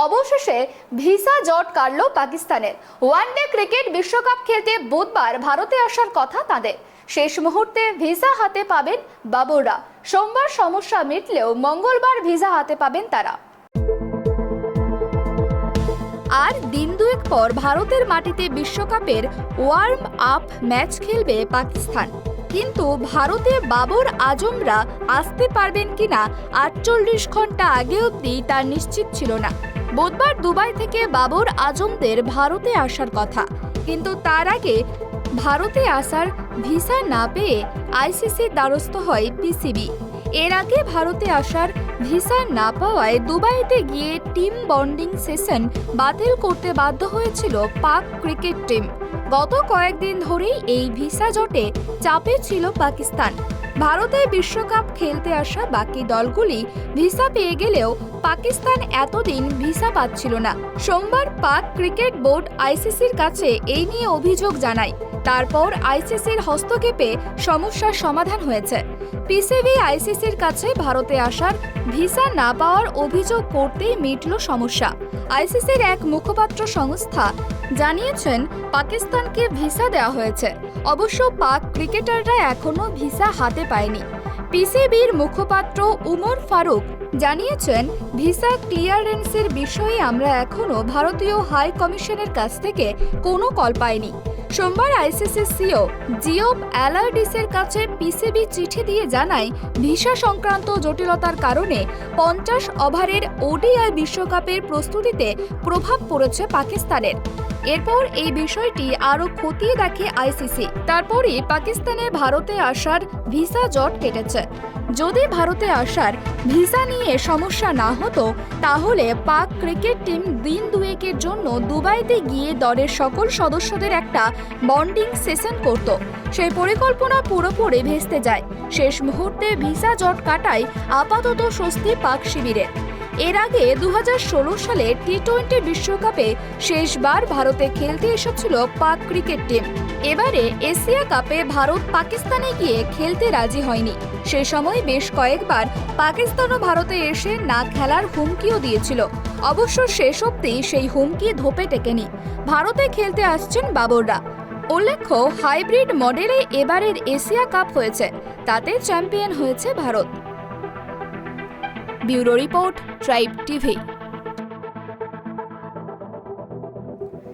অবশেষে ভিসা জট কাটল পাকিস্তানের। ওয়ানডে ক্রিকেট বিশ্বকাপ খেলতে বুধবার ভারতে আসার কথা তাদের। শেষ মুহূর্তে ভিসা হাতে পাবেন বাবররা। সোমবার সমস্যা মিটলেও মঙ্গলবার ভিসা হাতে পাবেন তারা। আর দিন দুয়েক পর ভারতের মাটিতে বিশ্বকাপের ওয়ার্ম আপ ম্যাচ খেলবে পাকিস্তান। কিন্তু ভারতে বাবর আজমরা আসতে পারবেন কিনা 48 ঘন্টা আগে অবধি তা নিশ্চিত ছিল না। বুধবার দুবাই থেকে বাবর আজমদের ভারতে আসার কথা, কিন্তু তার আগে ভারতে আসার ভিসা না পেয়ে আইসিসির দ্বারস্থ হয় পিসিবি। এর আগে ভারতে আসার ভিসা না পাওয়ায় দুবাইতে গিয়ে টিম বন্ডিং সেশন বাতিল করতে বাধ্য হয়েছিল পাক ক্রিকেট টিম। গত কয়েকদিন ধরেই এই ভিসা জটে চাপে ছিল পাকিস্তান। ভারতে বিশ্বকাপ খেলতে আসা বাকি দলগুলি ভিসা পেয়ে গেলেও পাকিস্তান এতদিন ভিসা পাচ্ছিল না। সোমবার পাক ক্রিকেট বোর্ড আইসিসির কাছে এই নিয়ে অভিযোগ জানায়। তারপর আইসিসির হস্তক্ষেপে সমস্যার সমাধান হয়েছে। পিসিবি আইসিসির কাছে ভারতে আসার ভিসা না পাওয়ার অভিযোগ করতেই মিটল সমস্যা। আইসিসির এক মুখপাত্র সংস্থা জানিয়েছেন পাকিস্তানকে ভিসা দেওয়া হয়েছে, অবশ্য পাক ক্রিকেটাররা এখনো ভিসা হাতে পায়নি। পিসিবির মুখপাত্র উমর ফারুক জানিয়েছেন, ভিসা ক্লিয়ারেন্সের বিষয়ে আমরা এখনো ভারতীয় হাই কমিশনের কাছ থেকে কোনো কল পাইনি। সোমবার আইসিসি সিও জিওব অ্যালার্ডিসের কাছে পিসিবি চিঠি দিয়ে জানায়, ভিসা সংক্রান্ত জটিলতার কারণে 50 ওভারের ওডিআই বিশ্বকাপের প্রস্তুতিতে প্রভাব পড়েছে পাকিস্তানের। এরপর এই বিষয়টি আরও খতিয়ে দেখে আইসিসি। তারপরই পাকিস্তানে ভারতে আসার ভিসা জট কেটেছে। যদি ভারতে আসার ভিসা নিয়ে সমস্যা না হতো, তাহলে পাক ক্রিকেট টিম দিন দুয়েকের জন্য দুবাইতে গিয়ে দলের সকল সদস্যদের একটা বন্ডিং সেশন করত। সেই পরিকল্পনা পুরোপুরি ভেস্তে যায়। শেষ মুহূর্তে ভিসা জট কাটায় আপাতত স্বস্তি পাক শিবিরের। এর আগে 2016 সালে টি-20 বিশ্বকাপে শেষবার ভারতে খেলতে এসেছিল পাক ক্রিকেট টিম। এবারে এশিয়া কাপে ভারত পাকিস্তানে গিয়ে খেলতে রাজি হয়নি। সে সময় বেশ কয়েকবার পাকিস্তানও ভারতে এসে না খেলার হুমকিও দিয়েছিল। অবশ্য শেষ অবধি সেই হুমকি ধোপে টেকেনি। ভারতে খেলতে আসছেন বাবররা। উল্লেখ্য, হাইব্রিড মডেলে এবারের এশিয়া কাপ হয়েছে, তাতে চ্যাম্পিয়ন হয়েছে Bharat. Bureau report, tribe TV.